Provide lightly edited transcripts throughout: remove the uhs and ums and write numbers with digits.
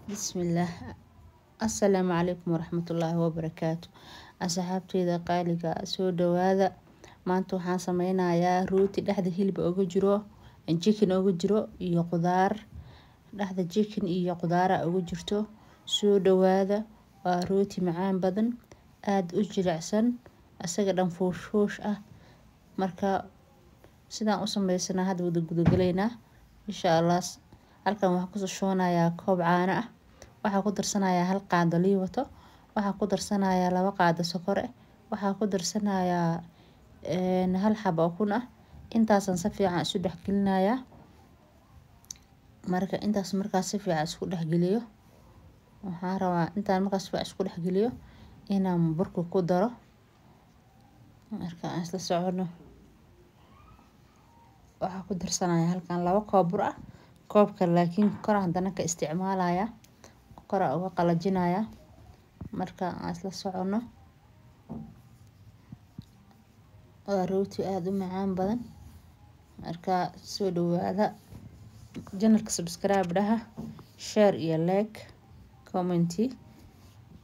بسم الله. السلام عليكم ورحمة الله وبركاته. أصحابتي إذا قالك سو دواذا ما أنتو حان سمينا يا روتي لحد هيلب أوجو جرو إن chicken أوجو جرو إيو قدار لحد chicken إيو قدارة أوجو جرتو سو دواذا روتي معان بدن آد أجرعسن أساقدن فوش marka sidaan u sameysana hadda wada gudagalaynaa insha Allah. Halkan waxaan ku soo shoonayaa koob caano ah, waxaan ku darsanayaa hal qaado liiwato, waxaan ku darsanayaa 2 qaado sokor ah, waxaan ku darsanayaa hal xabo ukun ah. Intaasan si fiican isu dhexgelinayaa. Marka intaas si fiican isku dhexgeliyo, waxaan rabaa intaan markaas fiican isku dhexgeliyo inaan burka ku daro. Marka aan isla socono waxaan ku darsanayaa halkan 2 koob bur ah, koobka laakiin kor hadana ka isticmaalaya kor uga qalajinaya. Marka aan isla socono waa rooti aad u macaan badan. Marka soo dhawaada channelka subscribe dhaha, share iyo like, comment.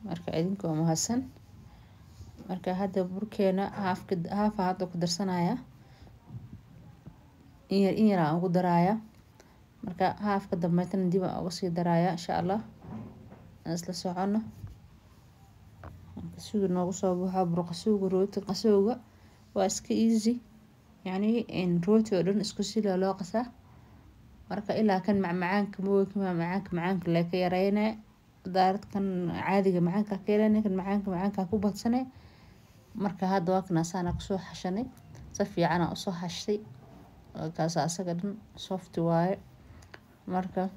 Marka idinkoo mahadsan. Marka hadda burkeena haaf hadda ku darsanaya in yar aan ugu daraya. Marka haafka dambeetana dib aan ugu sii daraya insha Allah. Isla socono suuga noogu soo buuxa bur qasuuga rooti qasuuga waa iska easy, yani in rooti oo dhan isku si loo qasaa. Marka ilaa kan macmacaanka macaanka la ka yareeyay daaradkan caadiga macaanka ka yareeyay kan macaanka ku badsanay. Marka hadda waa kana saana ku soo xashanay si fiican u soo xashay kaas asaga dhan soft waaye. Marka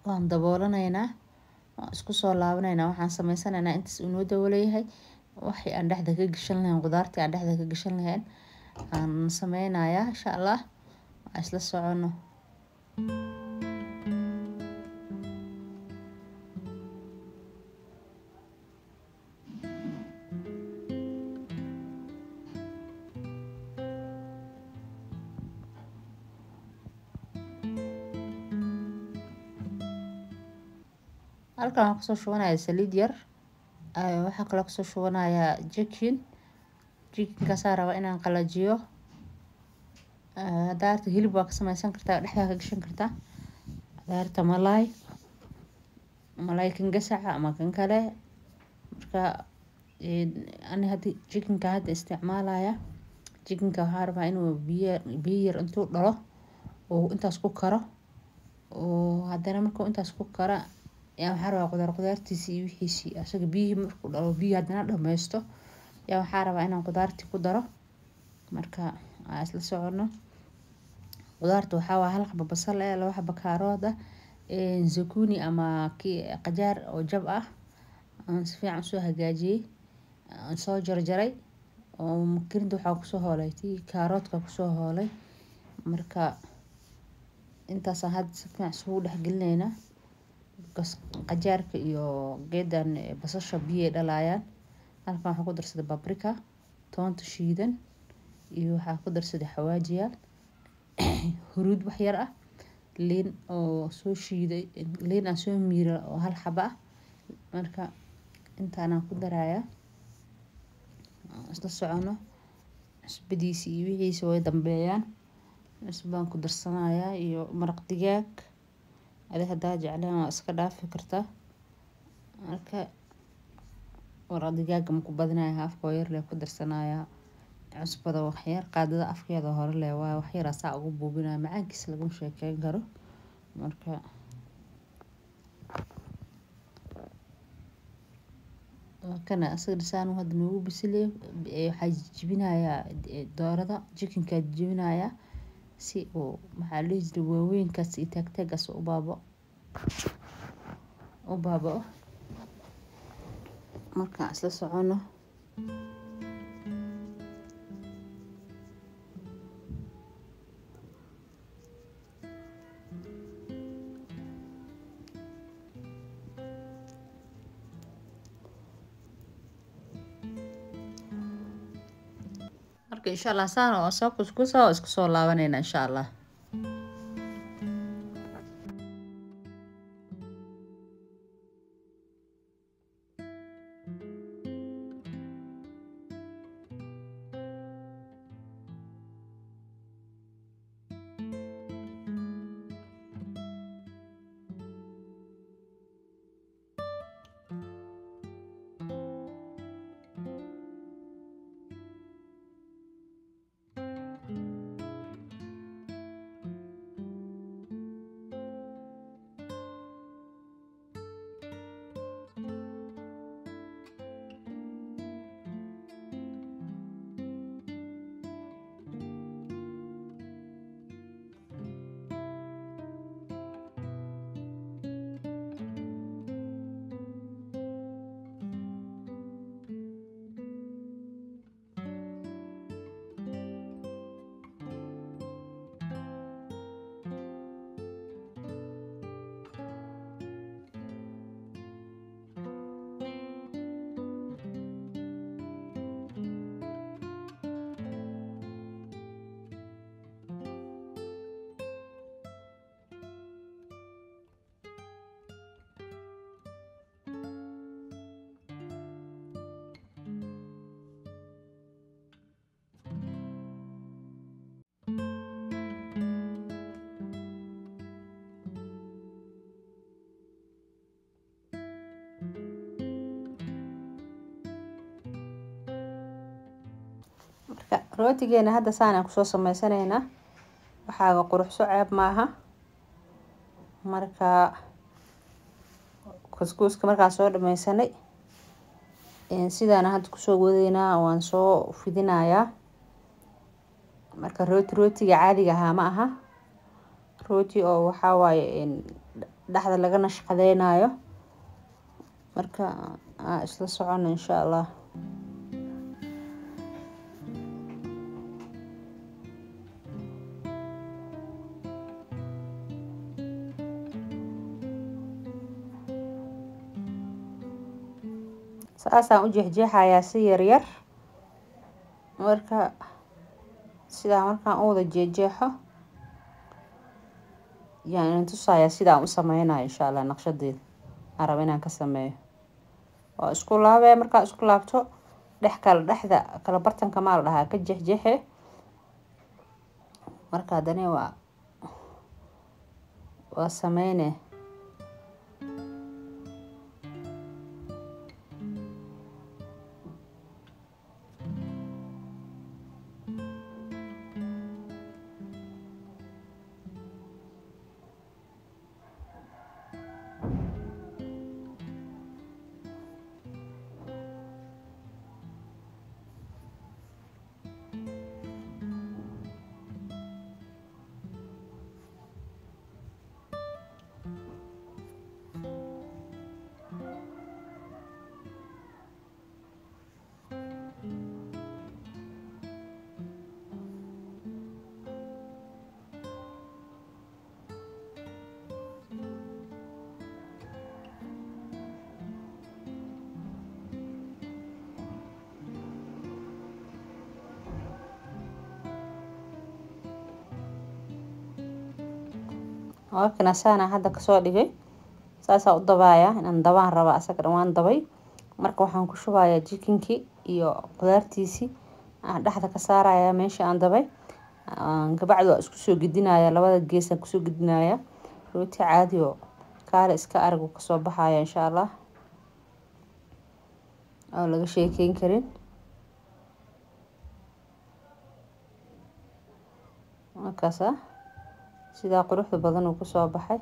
waan daboolanaynaa, isku soo laabanaynaa, waxaan sameysanaynaa intaas inuu daboolayahay waxii aan dhexda ka gashan lahayn qudaartii aan dhexda ka gashan lahayn aan sameynayaa insha Allah. Isla socono halkan waxaan kusoo shubanayaa saliid yar. Waxaa kale kusoo shubanayaa chicken ka raba inaan qalajiyo. Daarta hilib waa ka sameysan kartaa, dhexda ka gashan kartaa. Daarta malaay kan gasaca ama kan kale. Marka ani hadda chicken ka hadda isticmaalaya. Chicken-ka waxaan rabaa inuu biyo yar intuu dhalo oo intaas ku karo oo haddana markuu intaas ku karo waxaan rabaa qudaartiisa iyo wixiisii asaga biyo markuu dhalo biyo haddana dhameysto waxaan rabaa inaan qudaartii ku daro. Marka aan isla socono qudaarta waxaa waa hal xabo basal ah, 2 xabo kaarooda, zucchini ama qajaar oo jab ah aan si fiican soo hagaajiyay, aan soo jarjaray oo makiinada waxaa ku soo hoolay kaaroodka ku soo hoolay. Marka intaas hadda si fiican isugu dhexgelinaynaa qajaarka iyo geedan basasha biyo dhalayaan. Halkan waxaan ku darsaday paprika, toonta shiidan iyo waxaan ku darsaday xawaajiya, huruud wax yar ah, liin oo soo shiiday, liin aan soo miiray oo hal xabo ah. Marka intaan aan ku daraya isla socono cusbadiisa iyo wixiisa way dambeeyaan. Cusbaan ku darsanayaa iyo maraq digaag haddaa jeclaan waa iska dhaafi kartaa. Marka maraq digaaga ma ku badanayaa, haafka yar leh ku darsanayaa. Cusbada wax yar qaadada afkeeda hore leh waa wax yar asaa ugu buubinaya macaankiisa lagu sheekeyn karo. Marka kana asaga dhisaan hadda noogu bisilay waxaa jibinayaa doorada chicken-ka jibinayaa si uu maxaa la jiray waaweynkaas iyo taagtaagaas u baabao. Marka isla socono marka insha Allah saan oo soo kuskuso isku soo laabanayna insha Allah. rootigeena hadda saana kusoo samaysanayna waxaaga quruxso ceeb maaha marka kuskuuska markaa soo dhamaysanay sidaan hadda kusoo wadaynaa waan soo fidinayaa marka rootiga caadiga ahaa ma aha rooti oo waxaa waaye dhaxda laga nashqadeynayo marka isla socono insha Allah saasaan u jeexjeexayaa si yar marka sidaa markaan u wada jeexjeexo yaan tusaaya sidaan u sameynayo insha Allah naqshadeeda aan rabo inaan ka sameeyo oo isku laabay markaa isku laabto dhexda kala bartanka ma la dhahaa ka jeexjeexe marka hadana waa sameeyne وكنا سانا هذا كسر دقي ساسا الضبايا إن ضبان ربع سكر وان ضبي مركو حن كشوفايا جيكنكي iyo qudaartiisi aan dhaxda ka saaraya meesha aan dabay gabacdo isku soo gidinaya labada gees aan ku soo gidinaya rooti caadi oo kaale iska arag ka soo baxaya insha Allah oo laga sheekeyn karin markaasa sida quruxda badan uu ku soo baxay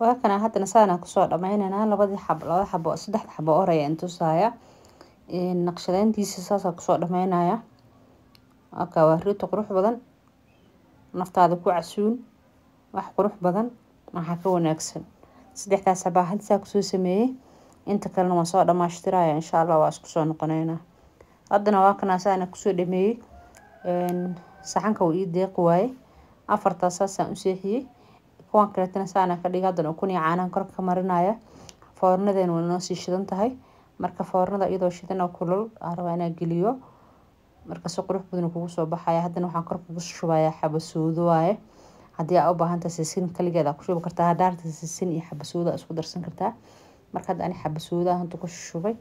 وكنا هذا نسانا كسر دمينا لبدي لبد حبة صدق حبة أورية أنتو سايا النقشين دي ساسا كسر دمينا يا أكواريت قروح بدن نفط هذا كوع عسون راح قروح بدن ما حكون أكسن صدق تاع سباح هاد ساكسو سميه أنت كلنا مصادر ما اشترايا إن شاء الله واسكسو نقنينا عندنا وكنا سانا كسر دميه saxan ka ii deeq waay afarta saasaan u seexiyay kuwan kale tan saana ka dhigay hadan ukun iyo caano kor ka marinaya foornadeena waa noo sii shidan tahay marka foornada iyadoo shidan oo kulul araba inaan geliyo marka si qurux badan kugu soo baxaya hadan waxaan kor kugu shubayaa xabasuudo waaye hadii aad u baahan tahay sisin kaligeeda ku shubi kartaa daarta sisin iyo xabasuudo isku darsan kartaa marka hadaan xabasuudo aan ku shubay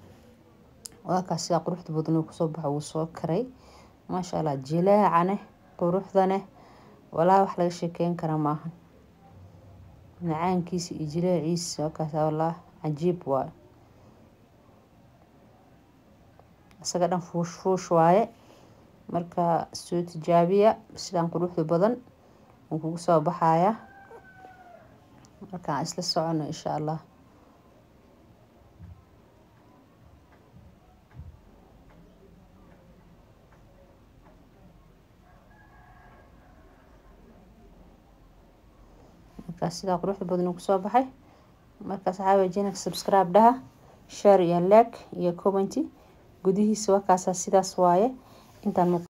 waa ka sida quruxda badan ku soo baxo soo karay ما شاء الله جلاعنه قروح ذنه ولا وح ليش كين كرماهن macaankiisa iyo jileeciisa wakaas wallah cajiib waaye asaga dhan fuush waaye marka soo tijaabiya sidaan quruxda badan uu kugu soo baxaya marka isla socono insha Allah marka sida quruxda badan uu soo baxay marka saxaabada channel subscribe dhaha share iyo like iyo comment gudihiisa wakaas sidaas waaye intaan